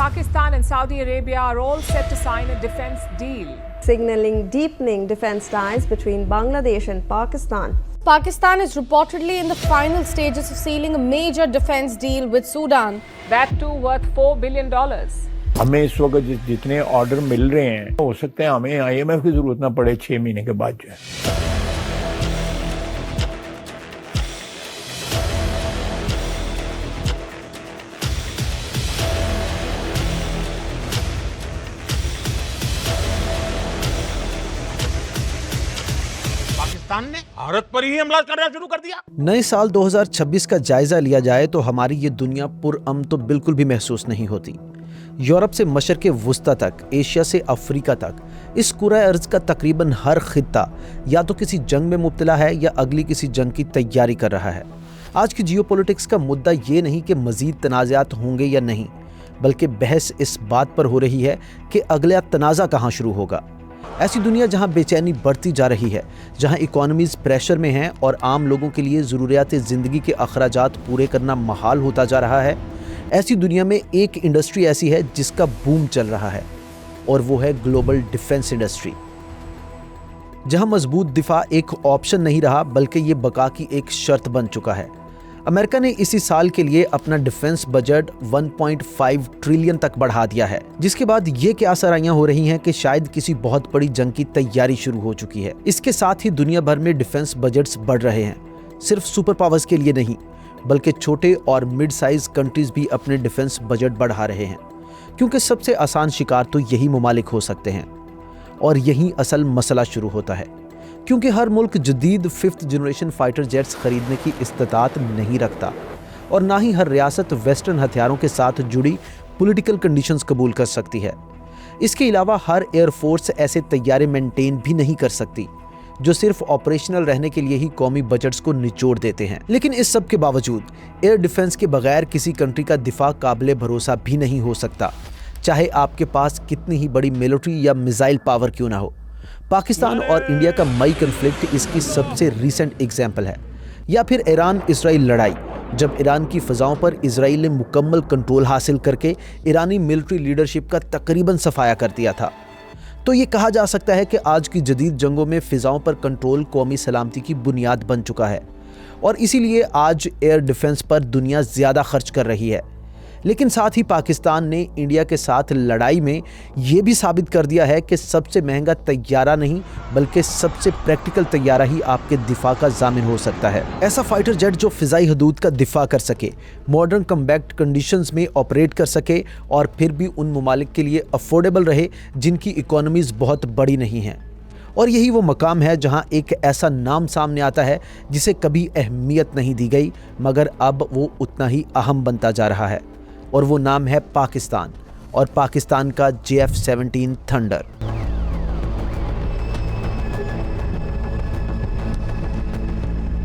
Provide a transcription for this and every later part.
Pakistan and Saudi Arabia are all set to sign a defense deal, signaling deepening defense ties between Bangladesh and Pakistan. Pakistan is reportedly in the final stages of sealing a major defense deal with Sudan. that too worth $4 billion. हमें इस वक्त जितने order मिल रहे हैं हो सकते हैं हमें IMF की जरूरत ना पड़े 6 महीने के बाद जो है। पाकिस्तान ने भारत पर ही हमला करना शुरू कर दिया। नए साल 2026 का जायजा लिया जाए तो हमारी ये दुनिया पुरअमन तो बिल्कुल भी महसूस नहीं होती। यूरोप से मशरक़े वुस्ता तक, एशिया से अफ्रीका तक, इस कुरा अर्ज का तकरीबन हर खित्ता या तो किसी जंग में मुब्तला है या अगली किसी जंग की तैयारी कर रहा है। आज की जियोपॉलिटिक्स का मुद्दा ये नहीं कि मज़ीद तनाज़ात होंगे या नहीं, बल्कि बहस इस बात पर हो रही है कि अगला तनाज़ा कहाँ शुरू होगा। ऐसी दुनिया जहां बेचैनी बढ़ती जा रही है, जहां इकोनॉमीज़ प्रेशर में हैं और आम लोगों के लिए ज़रूरियात ज़िंदगी के अखराजात पूरे करना महाल होता जा रहा है, ऐसी दुनिया में एक इंडस्ट्री ऐसी है जिसका बूम चल रहा है और वो है ग्लोबल डिफेंस इंडस्ट्री। जहां मजबूत दिफा एक ऑप्शन नहीं रहा बल्कि ये बका की एक शर्त बन चुका है। अमेरिका ने इसी साल के लिए अपना डिफेंस बजट 1.5 ट्रिलियन तक बढ़ा दिया है, जिसके बाद ये क्या सराहियां हो रही हैं कि शायद किसी बहुत बड़ी जंग की तैयारी शुरू हो चुकी है। इसके साथ ही दुनिया भर में डिफेंस बजट्स बढ़ रहे हैं, सिर्फ सुपर पावर्स के लिए नहीं बल्कि छोटे और मिड साइज कंट्रीज भी अपने डिफेंस बजट बढ़ा रहे हैं, क्योंकि सबसे आसान शिकार तो यही ममालिक हो सकते हैं। और यही असल मसला शुरू होता है, क्योंकि हर मुल्क जदीद 5th जनरेशन फाइटर जेट्स खरीदने की इस्तात नहीं रखता और ना ही हर रियासत वेस्टर्न हथियारों के साथ जुड़ी पॉलिटिकल कंडीशंस कबूल कर सकती है। इसके अलावा हर एयरफोर्स ऐसे तैयारे मेंटेन भी नहीं कर सकती जो सिर्फ ऑपरेशनल रहने के लिए ही कौमी बजट्स को निचोड़ देते हैं। लेकिन इस सब के बावजूद एयर डिफेंस के बगैर किसी कंट्री का दिफा काबिले भरोसा भी नहीं हो सकता, चाहे आपके पास कितनी ही बड़ी मिलिट्री या मिसाइल पावर क्यों ना हो। पाकिस्तान और इंडिया का मई कन्फ्लिक्ट इसकी सबसे रीसेंट एग्जाम्पल है, या फिर ईरान इसराइल लड़ाई, जब ईरान की फ़ज़ाओं पर इसराइल ने मुकम्मल कंट्रोल हासिल करके ईरानी मिलिट्री लीडरशिप का तकरीबन सफाया कर दिया था। तो ये कहा जा सकता है कि आज की जदीद जंगों में फ़िज़ाओं पर कंट्रोल कौमी सलामती की बुनियाद बन चुका है और इसीलिए आज एयर डिफेंस पर दुनिया ज़्यादा खर्च कर रही है। लेकिन साथ ही पाकिस्तान ने इंडिया के साथ लड़ाई में ये भी साबित कर दिया है कि सबसे महंगा तैयारा नहीं बल्कि सबसे प्रैक्टिकल तैयारा ही आपके दिफा का ज़ामिन हो सकता है। ऐसा फाइटर जेट जो फ़िज़ाई हदूद का दिफा कर सके, मॉडर्न कम्बैक्ट कंडीशंस में ऑपरेट कर सके और फिर भी उन ममालिक के लिए अफोर्डेबल रहे जिनकी इकोनॉमीज़ बहुत बड़ी नहीं हैं। और यही वो मकाम है जहां एक ऐसा नाम सामने आता है जिसे कभी अहमियत नहीं दी गई, मगर अब वो उतना ही अहम बनता जा रहा है, और वो नाम है पाकिस्तान और पाकिस्तान का JF-17 थंडर।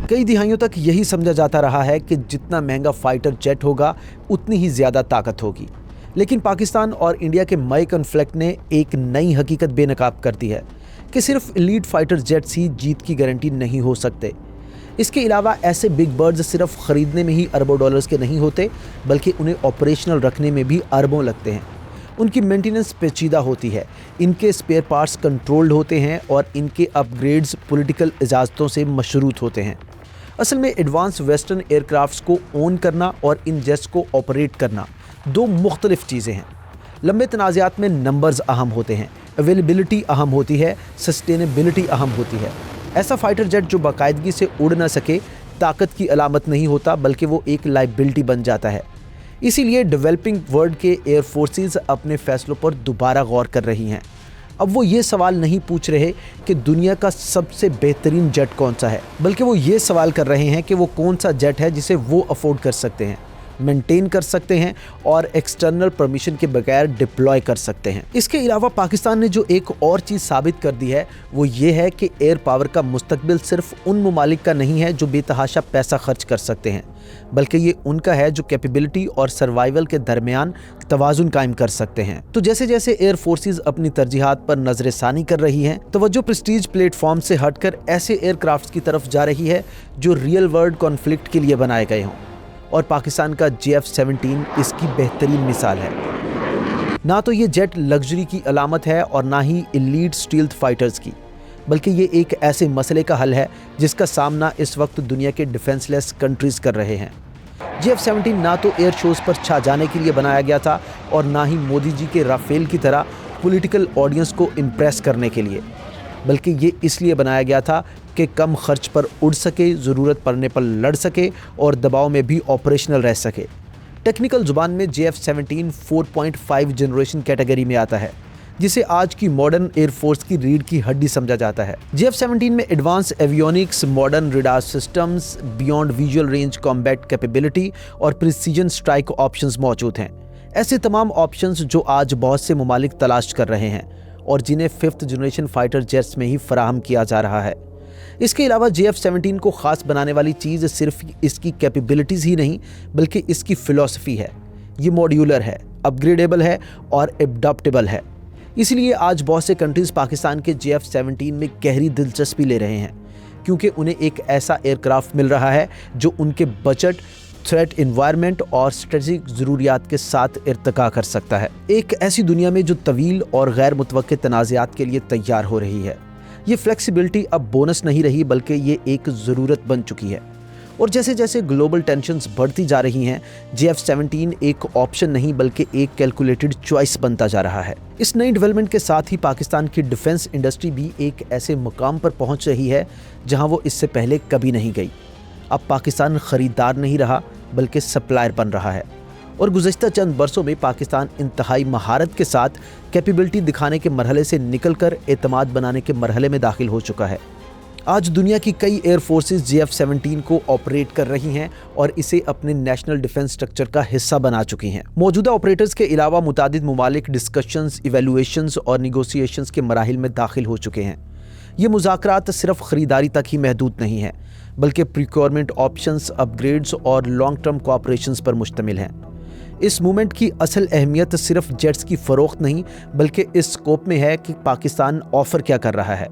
कई दिहाइयों तक यही समझा जाता रहा है कि जितना महंगा फाइटर जेट होगा उतनी ही ज़्यादा ताकत होगी। लेकिन पाकिस्तान और इंडिया के मई कन्फ्लिक्ट ने एक नई हकीकत बेनकाब कर दी है कि सिर्फ एलीट फाइटर जेट्स ही जीत की गारंटी नहीं हो सकते। इसके अलावा ऐसे बिग बर्ड्स सिर्फ ख़रीदने में ही अरबों डॉलर्स के नहीं होते, बल्कि उन्हें ऑपरेशनल रखने में भी अरबों लगते हैं। उनकी मेंटेनेंस पेचीदा होती है, इनके स्पेयर पार्ट्स कंट्रोल्ड होते हैं और इनके अपग्रेड्स पॉलिटिकल इजाज़तों से मशरूत होते हैं। असल में एडवांस वेस्टर्न एयरक्राफ्ट्स को ओन करना और इन जेट्स को ऑपरेट करना दो मुख्तलिफ चीज़ें हैं। लंबे तनाज़ात में नंबर्स अहम होते हैं, अवेलेबिलिटी अहम होती है, सस्टेनेबिलिटी अहम होती है। ऐसा फाइटर जेट जो बाकायदगी से उड़ ना सके ताकत की अलामत नहीं होता, बल्कि वो एक लाइबिलिटी बन जाता है। इसीलिए डेवलपिंग वर्ल्ड के एयर फोर्सेस अपने फैसलों पर दोबारा गौर कर रही हैं। अब वो ये सवाल नहीं पूछ रहे कि दुनिया का सबसे बेहतरीन जेट कौन सा है, बल्कि वो ये सवाल कर रहे हैं कि वो कौन सा जेट है जिसे वो अफोर्ड कर सकते हैं, मेंटेन कर सकते हैं और एक्सटर्नल परमिशन के बगैर डिप्लॉय कर सकते हैं। इसके अलावा पाकिस्तान ने जो एक और चीज़ साबित कर दी है वो ये है कि एयर पावर का मुस्तकबिल सिर्फ उन ममालिक का नहीं है जो बेतहाशा पैसा खर्च कर सकते हैं, बल्कि ये उनका है जो कैपेबिलिटी और सर्वाइवल के दरमियान तवाज़ुन कायम कर सकते हैं। तो जैसे जैसे एयर फोर्सेस अपनी तरजीहात पर नजर सानी कर रही हैं, तवज्जो प्रेस्टीज प्लेटफॉर्म से हटकर ऐसे एयरक्राफ्ट की तरफ जा रही है जो रियल वर्ल्ड कॉन्फ्लिक्ट के लिए बनाए गए हों, और पाकिस्तान का JF-17 इसकी बेहतरीन मिसाल है। نہ تو یہ جیٹ لگژری کی علامت ہے اور نہ ہی ایلیٹ اسٹیلتھ فائٹرز کی، بلکہ یہ ایک ایسے مسئلے کا حل ہے جس کا سامنا اس وقت دنیا کے ڈیفنس لیس کنٹریز کر رہے ہیں۔ F-17 نہ تو ایئر شوز پر چھا جانے کے لیے بنایا گیا تھا اور نہ ہی مودی جی کے رافیل کی طرح پولیٹیکل آڈینس کو امپریس کرنے کے لیے، بلکہ یہ اس لیے بنایا گیا تھا کہ کم خرچ پر اڑ سکے، ضرورت پڑنے پر لڑ سکے اور دباؤ میں بھی آپریشنل رہ سکے۔ ٹیکنیکل زبان میں F-17 4.5 جنریشن کیٹیگری میں آتا ہے، جسے آج کی ماڈرن ایئر فورس کی ریڑھ کی ہڈی سمجھا جاتا ہے۔ F-17 میں advance avionics, modern radar systems, beyond visual range combat capability اور پریسیجن سٹرائک آپشنز موجود ہیں۔ ایسے تمام آپشنز جو آج بہت سے ممالک تلاش کر رہے ہیں اور جنہیں 5th جنریشن فائٹر جیٹس میں ہی فراہم کیا جا رہا ہے۔ اس کے علاوہ F-17 کو خاص بنانے والی چیز صرف اس کی کیپیبلٹیز ہی نہیں بلکہ اس کی فلسفی ہے۔ یہ ماڈیولر ہے، اپ گریڈیبل ہے اور اڈاپٹیبل ہے۔ اس لیے آج بہت سے کنٹریز پاکستان کے F-17 میں گہری دلچسپی لے رہے ہیں، کیونکہ انہیں ایک ایسا ایئر کرافٹ مل رہا ہے جو ان کے بجٹ، تھریٹ انوائرمنٹ اور اسٹریٹجک ضروریات کے ساتھ ارتقا کر سکتا ہے۔ ایک ایسی دنیا میں جو طویل اور غیر متوقع تنازعات کے لیے تیار ہو رہی ہے، یہ فلیکسیبلٹی اب بونس نہیں رہی بلکہ یہ ایک ضرورت بن چکی ہے۔ اور جیسے جیسے گلوبل ٹینشنز بڑھتی جا رہی ہیں، F-17 ایک آپشن نہیں بلکہ ایک کیلکولیٹڈ چوائس بنتا جا رہا ہے۔ اس نئی ڈیولپمنٹ کے ساتھ ہی پاکستان کی ڈیفنس انڈسٹری بھی ایک ایسے مقام پر پہنچ رہی ہے جہاں وہ اس سے پہلے کبھی نہیں گئی۔ اب پاکستان خریدار نہیں رہا بلکہ سپلائر بن رہا ہے، اور گزشتہ چند برسوں میں پاکستان انتہائی مہارت کے ساتھ کیپیبلٹی دکھانے کے مرحلے سے نکل کر اعتماد بنانے کے مرحلے میں داخل ہو چکا ہے۔ آج دنیا کی کئی ایئر فورسز F-17 کو آپریٹ کر رہی ہیں اور اسے اپنے نیشنل ڈیفنس سٹرکچر کا حصہ بنا چکی ہیں۔ موجودہ آپریٹرز کے علاوہ متعدد ممالک ڈسکشنز، ایویلویشنز اور نیگوسیشنز کے مراحل میں داخل ہو چکے ہیں۔ یہ مذاکرات صرف خریداری تک ہی محدود نہیں ہیں بلکہ پریکیورمنٹ آپشنز، اپ گریڈز اور لانگ ٹرم کوآپریشنز پر مشتمل ہیں۔ اس موومنٹ کی اصل اہمیت صرف جیٹس کی فروخت نہیں بلکہ اس اسکوپ میں ہے کہ پاکستان آفر کیا کر رہا ہے۔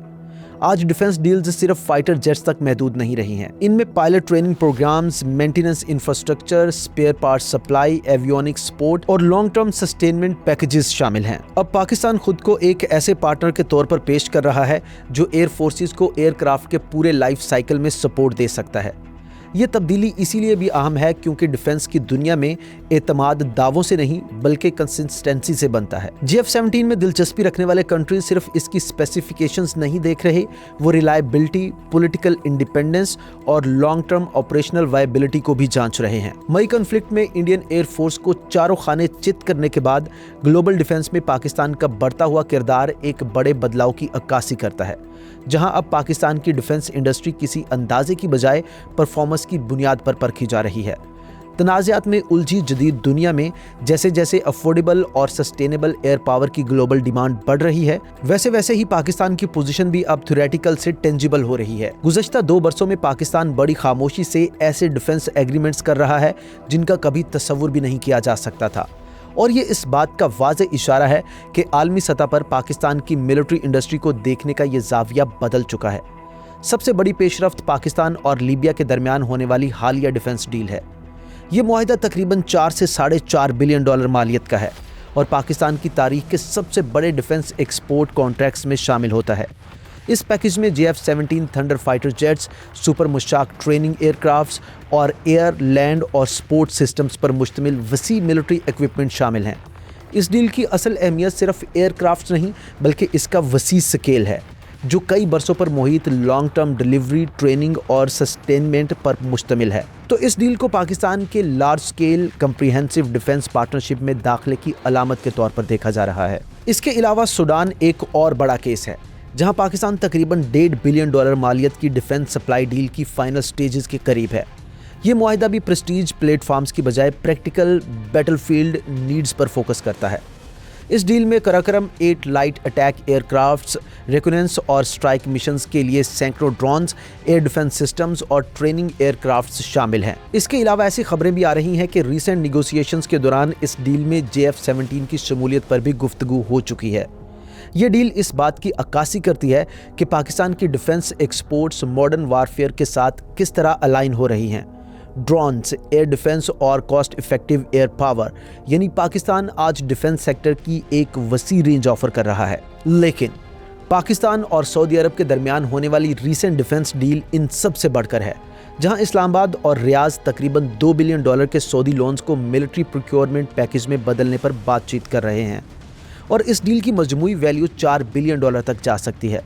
آج ڈیفنس ڈیلز صرف فائٹر جیٹس تک محدود نہیں رہی ہیں، ان میں pilot training programmes, maintenance infrastructure, spare part supply, avionic support اور لانگ ٹرم سسٹینمنٹ پیکیجز شامل ہیں۔ اب پاکستان خود کو ایک ایسے پارٹنر کے طور پر پیش کر رہا ہے جو ایئر فورسز کو ایئر کرافٹ کے پورے لائف سائیکل میں سپورٹ دے سکتا ہے۔ یہ تبدیلی اسی لیے بھی اہم ہے کیونکہ ڈیفنس کی دنیا میں اعتماد دعووں سے نہیں بلکہ کنسسٹنسی سے بنتا ہے۔ F-17 میں دلچسپی رکھنے والے کنٹریز صرف اس کی اسپیسیفیکیشنز نہیں دیکھ رہے، وہ ریلائبلٹی، پولیٹیکل انڈیپینڈنس اور لانگ ٹرم آپریشنل وائبلٹی کو بھی جانچ رہے ہیں۔ مئی کنفلکٹ میں انڈین ایئر فورس کو چاروں خانے چت کرنے کے بعد گلوبل ڈیفنس میں پاکستان کا بڑھتا ہوا کردار ایک بڑے بدلاؤ کی عکاسی کرتا ہے، جہاں اب پاکستان کی ڈیفنس انڈسٹری کسی اندازے کی بجائے پرفارمنس کی بنیاد پر پرکھی جا رہی ہے۔ تنازعات میں الجھی جدید دنیا میں جیسے جیسے افورڈیبل اور سسٹینیبل ایئر پاور کی گلوبل ڈیمانڈ بڑھ رہی ہے، ویسے ویسے ہی پاکستان کی پوزیشن بھی اب تھیوریٹیکل سے ٹینجیبل ہو رہی ہے۔ گزشتہ 2 برسوں میں پاکستان بڑی خاموشی سے ایسے ڈیفنس ایگریمنٹس کر رہا ہے جن کا کبھی تصور بھی نہیں کیا جا سکتا تھا، اور یہ اس بات کا واضح اشارہ ہے کہ عالمی سطح پر پاکستان کی ملٹری انڈسٹری کو دیکھنے کا یہ زاویہ بدل چکا ہے۔ سب سے بڑی پیش رفت پاکستان اور لیبیا کے درمیان ہونے والی حالیہ ڈیفنس ڈیل ہے۔ یہ معاہدہ تقریباً 4 سے $4.5 بلین مالیت کا ہے اور پاکستان کی تاریخ کے سب سے بڑے ڈیفنس ایکسپورٹ کانٹریکٹس میں شامل ہوتا ہے۔ اس پیکیج میں F-17 Thunder fighter jets, super Mushshak training aircrafts اور ایئر، لینڈ اور سپورٹ سسٹمز پر مشتمل وسیع ملٹری ایکوپمنٹ شامل ہیں۔ اس ڈیل کی اصل اہمیت صرف ایئر کرافٹس نہیں بلکہ اس کا وسیع سکیل ہے جو کئی برسوں پر محیط لانگ ٹرم ڈیلیوری، ٹریننگ اور سسٹینمنٹ پر مشتمل ہے۔ تو اس ڈیل کو پاکستان کے large scale comprehensive defence partnership میں داخلے کی علامت کے طور پر دیکھا جا رہا ہے۔ اس کے علاوہ سوڈان ایک اور بڑا کیس ہے جہاں پاکستان تقریباً $1.5 بلین مالیت کی ڈیفنس سپلائی ڈیل کی فائنل سٹیجز کے قریب ہے۔ یہ معاہدہ بھی پریسٹیج پلیٹ فارمز کی بجائے پریکٹیکل بیٹل فیلڈ نیڈز پر فوکس کرتا ہے۔ اس ڈیل میں Karakoram 8 light attack aircrafts, reconnaissance اور اسٹرائک مشنز کے لیے سینکڑوں ڈرونز، ایئر ڈیفنس سسٹمز اور ٹریننگ ایئر کرافٹس شامل ہیں۔ اس کے علاوہ ایسی خبریں بھی آ رہی ہیں کہ ریسنٹ نیگوسیشنز کے دوران اس ڈیل میں F-17 کی شمولیت پر بھی گفتگو ہو چکی ہے۔ یہ ڈیل اس بات کی عکاسی کرتی ہے کہ پاکستان کی ڈیفنس ایکسپورٹس ماڈرن وارفیئر کے ساتھ کس طرح الائن ہو رہی ہیں۔ ड्रोन्स, एयर डिफेंस और कॉस्ट इफेक्टिव एयर पावर, यानी पाकिस्तान आज डिफेंस सेक्टर की एक वसी रेंज ऑफर कर रहा है। लेकिन पाकिस्तान और सऊदी अरब के दरमियान होने वाली रीसेंट डिफेंस डील इन सब से बढ़कर है, जहां इस्लामाबाद और रियाज तकरीबन $2 बिलियन के सऊदी लोन्स को मिलिट्री प्रोक्योरमेंट पैकेज में बदलने पर बातचीत कर रहे हैं और इस डील की मजमूई वैल्यू $4 बिलियन तक जा सकती है।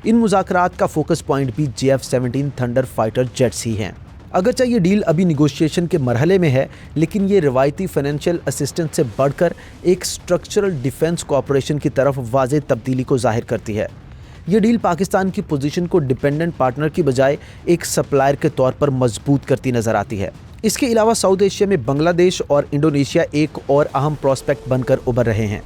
इन मुज़ाकरात का फोकस पॉइंट भी JF-17 थंडर फाइटर जेट्स ही हैं। अगरचे ये डील अभी निगोशिएशन के मरहले में है, लेकिन ये रिवायती फाइनेंशियल असिस्टेंस से बढ़कर एक स्ट्रक्चरल डिफेंस कोऑपरेशन की तरफ वाज़ेह तब्दीली को जाहिर करती है। ये डील पाकिस्तान की पोजीशन को डिपेंडेंट पार्टनर की बजाय एक सप्लायर के तौर पर मजबूत करती नजर आती है। इसके अलावा साउथ एशिया में बांग्लादेश और इंडोनेशिया एक और अहम प्रोस्पेक्ट बनकर उभर रहे हैं।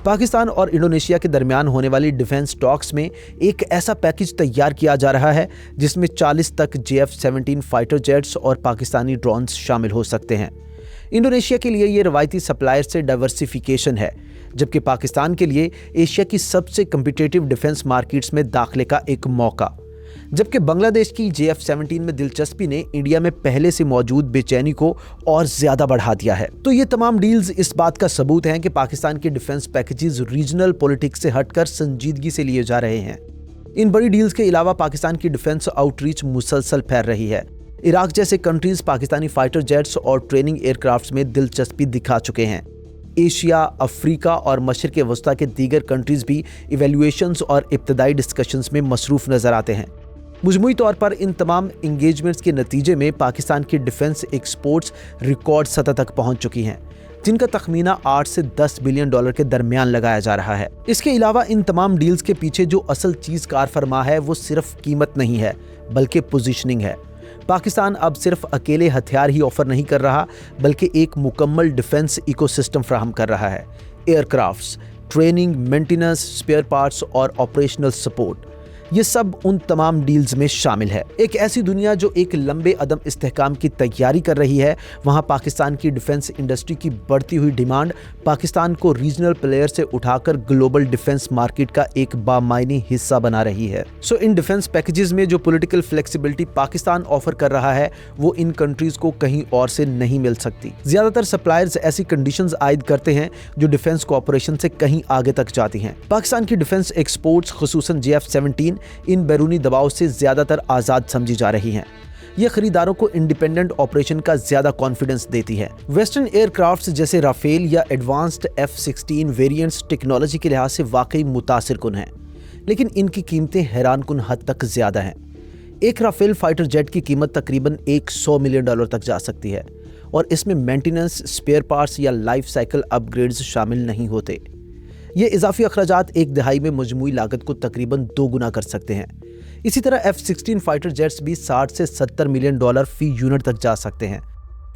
पाकिस्तान और इंडोनेशिया के दरमियान होने वाली डिफेंस टॉक्स में एक ऐसा पैकेज तैयार किया जा रहा है जिसमें 40 तक JF-17 फाइटर जेट्स और पाकिस्तानी ड्रोन्स शामिल हो सकते हैं। इंडोनेशिया के लिए ये रवायती सप्लायर से डाइवर्सिफिकेशन है, जबकि पाकिस्तान के लिए एशिया की सबसे कम्पिटिटिव डिफेंस मार्केट्स में दाखिले का एक मौका। जबकि बांग्लादेश की JF-17 में दिलचस्पी ने इंडिया में पहले से मौजूद बेचैनी को और ज्यादा बढ़ा दिया है। तो ये तमाम डील्स इस बात का सबूत हैं कि पाकिस्तान के डिफेंस पैकेजेस रीजनल पॉलिटिक्स से हटकर संजीदगी से लिए जा रहे हैं। इन बड़ी डील्स के अलावा पाकिस्तान की डिफेंस आउटरीच मुसलसल फैल रही है। इराक जैसे कंट्रीज पाकिस्तानी फाइटर जेट्स और ट्रेनिंग एयरक्राफ्ट्स में दिलचस्पी दिखा चुके हैं। एशिया, अफ्रीका और मशरिक़ वस्ता के दीगर कंट्रीज भी इवैल्यूएशंस और इब्तदाई डिस्कशंस में मसरूफ़ नज़र आते हैं। मजमूई तौर पर इन तमाम इंगेजमेंट्स के नतीजे में पाकिस्तान की डिफेंस एक्सपोर्ट्स रिकॉर्ड सतह तक पहुंच चुकी हैं, जिनका तखमीना $8 से $10 बिलियन के दरमियान लगाया जा रहा है। इसके अलावा इन तमाम डील्स के पीछे जो असल चीज़ कार फरमा है वो सिर्फ कीमत नहीं है, बल्कि पोजीशनिंग है। पाकिस्तान अब सिर्फ अकेले हथियार ही ऑफर नहीं कर रहा, बल्कि एक मुकम्मल डिफेंस इकोसिस्टम फराहम कर रहा है। Aircrafts, training, maintenance, spare parts और ऑपरेशनल सपोर्ट, ये सब उन तमाम डील्स में शामिल है। एक ऐसी दुनिया जो एक लंबे अदम इस्तेहकाम की तैयारी कर रही है, वहाँ पाकिस्तान की डिफेंस इंडस्ट्री की बढ़ती हुई डिमांड पाकिस्तान को रीजनल प्लेयर से उठाकर ग्लोबल डिफेंस मार्केट का एक बामायनी हिस्सा बना रही है। सो इन डिफेंस पैकेजेस में जो पॉलिटिकल फ्लेक्सिबिलिटी पाकिस्तान ऑफर कर रहा है वो इन कंट्रीज को कहीं और से नहीं मिल सकती। ज्यादातर सप्लायर्स ऐसी कंडीशंस आयद करते हैं जो डिफेंस कोऑपरेशन से कहीं आगे तक जाती हैं। पाकिस्तान की डिफेंस एक्सपोर्ट्स, खुसूसन JF-17, इन बैरूनी दबाव से ज्यादातर आजाद समझी जा रही हैं। ये खरीदारों को इंडिपेंडेंट ऑपरेशन का ज्यादा कॉन्फिडेंस देती है। वेस्टर्न एयरक्राफ्ट्स जैसे राफेल या एडवांस्ड F-16 वेरिएंट्स टेक्नोलॉजी के लिहाज से वाकई मुतासिर कुन हैं, लेकिन इनकी कीमतें हैरान कुन हद तक ज्यादा हैं। एक राफेल फाइटर जेट की कीमत तकरीबन $100 मिलियन तक जा सकती है और इसमें मेंटेनेंस, स्पेयर पार्ट्स या लाइफ साइकिल अपग्रेड्स शामिल नहीं होते। ये इजाफी अखराजात एक दहाई में मजमूई लागत को तकरीबन 2 गुना कर सकते हैं। इसी तरह F-16 फाइटर जेट्स भी $60 से $70 मिलियन फी यूनिट तक जा सकते हैं,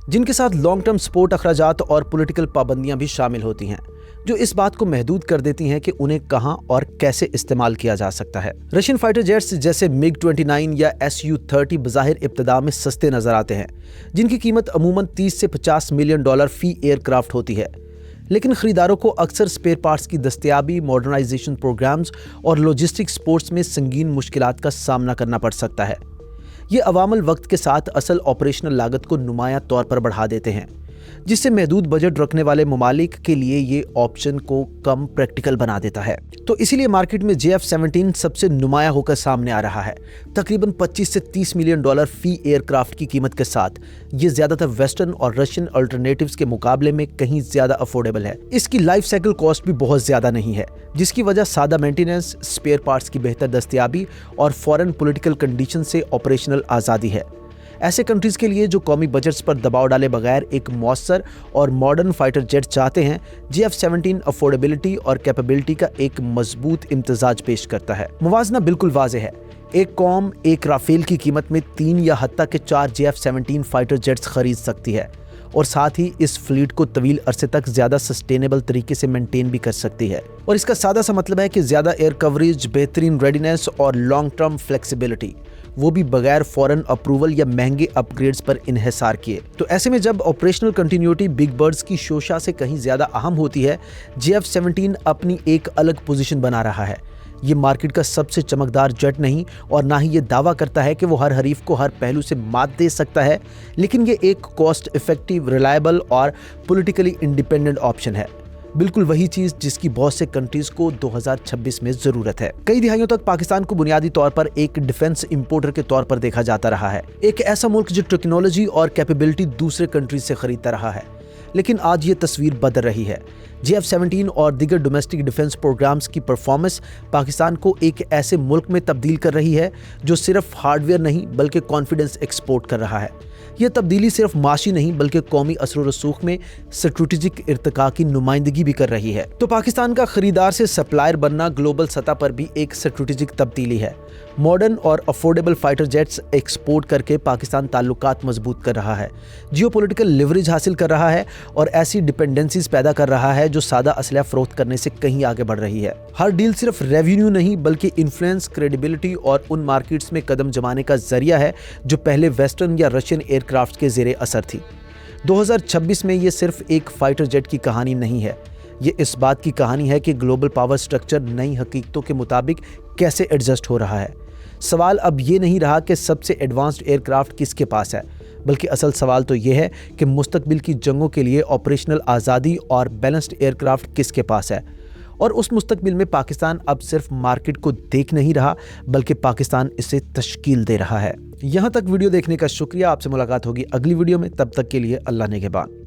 जिनके साथ लॉन्ग टर्म सपोर्ट अखराजात और पॉलिटिकल पाबंदियां भी शामिल होती हैं, जो इस बात को महदूद कर देती हैं कि उन्हें कहां और कैसे इस्तेमाल किया जा सकता है। रशियन फाइटर जेट्स जैसे MiG-29 या Su-30 बज़ाहिर इब्तिदा में सस्ते नजर आते हैं, जिनकी कीमत अमूमन $30 से $50 मिलियन फी एयरक्राफ्ट होती है, लेकिन खरीदारों को अक्सर स्पेयर पार्ट्स की दस्तयाबी, मॉडर्नाइजेशन प्रोग्राम्स और लॉजिस्टिक सपोर्ट्स में संगीन मुश्किलात का सामना करना पड़ सकता है। ये अवामल वक्त के साथ असल ऑपरेशनल लागत को नुमायां तौर पर बढ़ा देते हैं, जिससे महदूद बजट रखने वाले ममालिक के लिए ये ऑप्शन को कम प्रैक्टिकल बना देता है। तो इसीलिए मार्केट में JF-17 सबसे नुमाया होकर सामने आ रहा है। तकरीबन $25 से $30 मिलियन फी एयरक्राफ्ट की कीमत के साथ ये ज्यादातर वेस्टर्न और रशियन अल्टरनेटिव्स के मुकाबले में कहीं ज्यादा अफोर्डेबल है। इसकी लाइफ साइकिल कॉस्ट भी बहुत ज्यादा नहीं है, जिसकी वजह सादा मेंटेनेंस, स्पेयर पार्ट्स की बेहतर दस्तयाबी और फॉरेन पॉलिटिकल कंडीशन से ऑपरेशनल आज़ादी है। ऐसे कंट्रीज के लिए जो कौमी बजट्स पर दबाव डाले बगैर एक मौसर और मॉडर्न फाइटर जेट चाहते हैं, JF-17 अफोर्डेबिलिटी और कैपेबिलिटी का एक मजबूत इम्तजाज पेश करता है। मुवाजना बिल्कुल वाज़ेह है। एक कौम एक राफेल की कीमत में 3 या हत्ता के 4 JF-17 फाइटर जेट्स खरीद सकती है और साथ ही इस फ्लीट को तवील अरसे तक ज्यादा सस्टेनेबल तरीके से मेंटेन भी कर सकती है। और इसका सादा सा मतलब है कि ज्यादा एयर कवरेज, बेहतरीन रेडीनेस और लॉन्ग टर्म फ्लेक्सिबिलिटी, वो भी बगैर फॉरेन अप्रूवल या महंगे अपग्रेड्स पर इन्हिसार किए। तो ऐसे में जब ऑपरेशनल कंटिन्यूटी बिग बर्ड्स की शोशा से कहीं ज्यादा अहम होती है, JF-17 अपनी एक अलग पोजीशन बना रहा है। یہ مارکیٹ کا سب سے چمکدار جٹ نہیں اور نہ ہی یہ دعویٰ کرتا ہے کہ وہ ہر حریف کو ہر پہلو سے مات دے سکتا ہے، لیکن یہ ایک کاسٹ افیکٹو، ریلائبل اور پولیٹیکلی انڈیپینڈنٹ آپشن ہے۔ بالکل وہی چیز جس کی بہت سے کنٹریز کو 2026 میں ضرورت ہے۔ کئی دہائیوں تک پاکستان کو بنیادی طور پر ایک ڈیفنس امپورٹر کے طور پر دیکھا جاتا رہا ہے، ایک ایسا ملک جو ٹیکنالوجی اور کیپیبلٹی دوسرے کنٹریز سے خریدتا رہا ہے۔ لیکن آج یہ تصویر بدل رہی ہے۔ JF-17 اور دیگر ڈومیسٹک ڈیفنس پروگرامز کی پرفارمنس پاکستان کو ایک ایسے ملک میں تبدیل کر رہی ہے جو صرف ہارڈ ویئر نہیں بلکہ کانفیڈنس ایکسپورٹ کر رہا ہے۔ یہ تبدیلی صرف معاشی نہیں بلکہ قومی اثر و رسوخ میں اسٹریٹجک ارتقاء کی نمائندگی بھی کر رہی ہے۔ تو پاکستان کا خریدار سے سپلائر بننا گلوبل سطح پر بھی ایک اسٹریٹجک تبدیلی ہے۔ ماڈرن اور افورڈیبل فائٹر جیٹس ایکسپورٹ کر کے پاکستان تعلقات مضبوط کر رہا ہے، جیو پولیٹیکل لیوریج حاصل کر رہا ہے اور ایسی ڈیپینڈنسیز پیدا کر رہا ہے جو سادہ اسلحہ فروخت کرنے سے کہیں آگے بڑھ رہی ہے۔ ہر ڈیل صرف ریونیو نہیں بلکہ انفلوئنس، کریڈیبلٹی اور ان مارکیٹس میں قدم جمانے کا ذریعہ ہے جو پہلے ویسٹرن یا رشین ایئر کرافٹ کے زیر اثر تھی۔ 2026 میں یہ صرف ایک فائٹر جیٹ کی کہانی نہیں ہے، یہ اس بات کی کہانی ہے کہ گلوبل پاور سٹرکچر نئی حقیقتوں کے مطابق کیسے ایڈجسٹ ہو رہا ہے۔ سوال اب یہ نہیں رہا کہ سب سے ایڈوانسڈ ایئر کرافٹ کس کے پاس ہے، بلکہ اصل سوال تو یہ ہے کہ مستقبل کی جنگوں کے لیے آپریشنل آزادی اور بیلنسڈ ایئر کرافٹ کس کے پاس ہے۔ اور اس مستقبل میں پاکستان اب صرف مارکیٹ کو دیکھ نہیں رہا بلکہ پاکستان اسے تشکیل دے رہا ہے۔ یہاں تک ویڈیو دیکھنے کا شکریہ۔ آپ سے ملاقات ہوگی اگلی ویڈیو میں، تب تک کے لیے اللہ نگہبان۔